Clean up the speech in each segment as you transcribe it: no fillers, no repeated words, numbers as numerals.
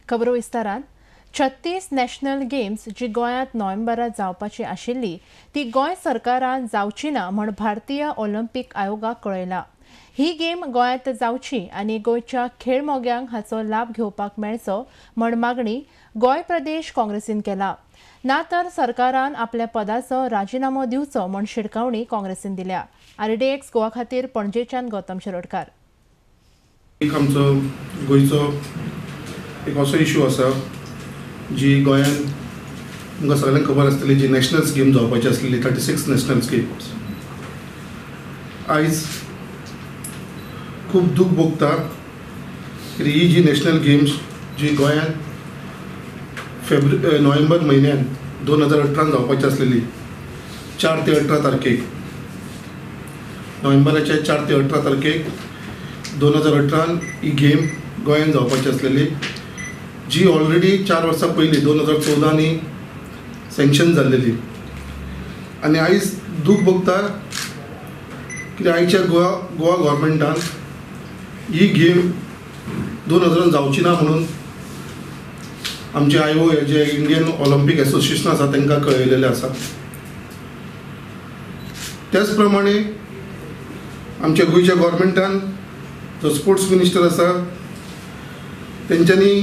खबरो विस्तारान 36 national games जी गोंयांत नोव्हेंबरांत जावपाची आशिल्ली ती गोंय सरकारान जावची ना म्हण भारतीय ऑलिंपिक आयोगाक कळयला. ही गेम गोंयांत जावची आनी गोंयच्या खेळ मोग्यांक हाचो लाभ घेवपाक मेळचो म्हण मागणी गोंय प्रदेश काँग्रेसीन केला. ना तर सरकारान आपल्या पदाचो राजिनामो दिवचो म्हण शिटकावणी काँग्रेसीन दिल्या. RDX गोवा खातीर पणजेच्यान गौतम शिरोडकार. आमचो गोंयचो एक असो इश्यू आसा जी गोंयांत तुमकां सगळ्यांक खबर आसतली जी नॅशनल्स गेम जावपाची आसलेली 36 नॅशनल्स गेम्स आयज खूब दूख भोगता की ही जी नॅशनल गेम्स जी गोंयांत नोव्हेंबर म्हयन्यात 2018 जावपाची आसलेली 4 ते 18 तारखेक नोव्हेंबराच्या 4 ते 18 तारखेक 2018 ही गेम गोंयांत जावपाची आसलेली जी ऑलरेडी 4 वर्सां पयलीं 2014 सँक्शन जाल्लेली. आनी आयज दूख भोगता की आयच्या गोवा गव्हर्मेंटान ही गेम 2018 जावची ना म्हणून आमचे IO जे इंडियन ऑलिंपिक एसोसिएशन आसा तांकां कळयलेलें आसा. त्याच प्रमाणे आमच्या गोंयच्या गव्हर्मेंटान जो स्पोर्ट्स मिनिस्टर आसा तेंच्यांनी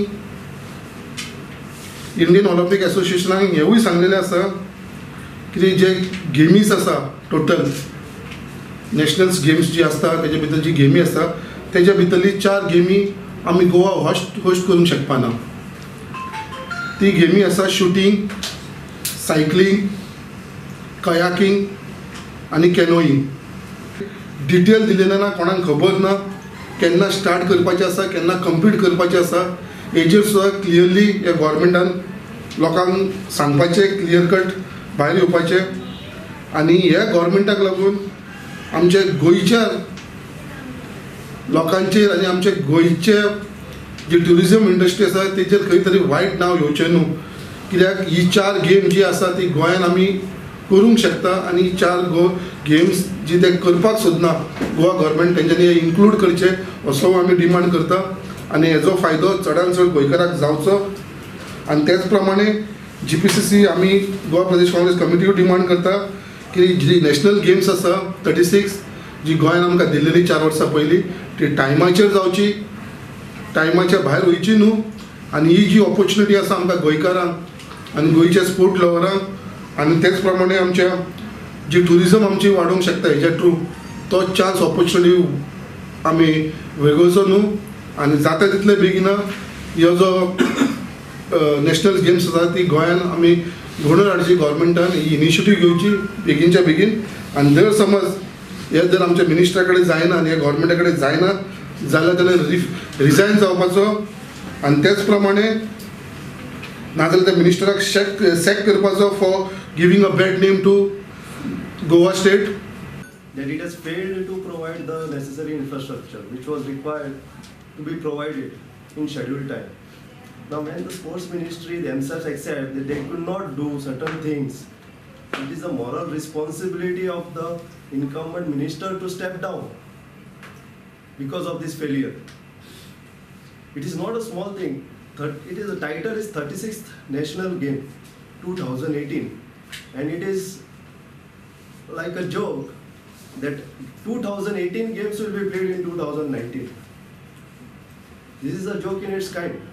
इंडियन ऑलिंपिक एसोसिएशनाक हेवूय सांगलेलें आसा की जे गेमीज आसा टोटल नॅशनल्स गेम्स जी आसता तेजे भितर जी गेमी आसता तेज्या भितरली 4 गेमी आमी गोवा होस्ट करूंक शकपा ना. ती गेमी आसा शूटिंग, सायकलिंग, कयाकिंग आनी कॅनोईंग. डिटेल दिलेलें ना, कोणाक खबर ना केन्ना स्टार्ट करपाचें आसा केन्ना कंप्लीट करपाचें आसा. हेजेर सुद्दां क्लियरली ह्या गव्हर्मेंटान लोकांक सांगपाचें क्लियर कट भायर येवपाचें. आनी ह्या गव्हर्मेंटाक लागून आमच्या गोंयच्या लोकांचेर आनी आमच्या गोंयचे जी ट्युरिजम इंडस्ट्री आसा तेजेर खंय तरी वायट नांव येवचें न्हू. कित्याक ही 4 गेम जी आसा ती गोंयांत आमी करूंक शकता आनी 4 गेम्स जी ते करपाक सोदना गोवा गव्हर्मेंट तेंच्यांनी इन्क्लूड करचे असो आमी डिमांड करता. आनी हेजो फायदो चडांत चड गोंयकारांक जावचो. आनी त्याच प्रमाणे GPCC आमी गोवा प्रदेश काँग्रेस कमिटीक डिमांड करता की जी नॅशनल गेम्स आसा 36 जी गोंयांत आमकां दिल्लेली 4 वर्सां पयलीं ती टायमाचेर जावची, टायमाच्या भायर वयची न्हू. आनी ही जी ऑपॉर्च्युनिटी आसा आमकां गोंयकारांक आनी गोंयच्या स्पोर्ट लवरांक आनी तेच प्रमाणे आमच्या जी ट्युरिजम आमची वाडोवंक शकता हेच्या थ्रू तो चान्स ऑपॉर्च्युनिटी आमी वेगळचो न्हू. आनी जाता तितले बेगिना ह्यो जो नॅशनल गेम्स आसा ती गोंयांत आमी घडोवन हाडची. गव्हर्मेंटान ही इनिशिएटीव घेवची बेगीनच्या बेगीन. आनी जर समज हे जर आमच्या मिनिस्टरा कडेन जायना आनी ह्या गव्हर्मेंटा कडेन जायना जाल्यार ताणें रिजायन जावपाचो. आनी तेच प्रमाणे नाजाल्यार त्या मिनिस्टराक सॅक करपाचो for giving a bad name to Goa state. That it has failed to provide the necessary infrastructure which was required to be provided in scheduled time. Now when the sports ministry themselves accept that they could not do certain things, it is the moral responsibility of the incumbent minister to step down because of this failure. It is not a small thing. It is the title is 36th National Game 2018 and it is like a joke that 2018 games will be played in 2019. This is a joke in its kind.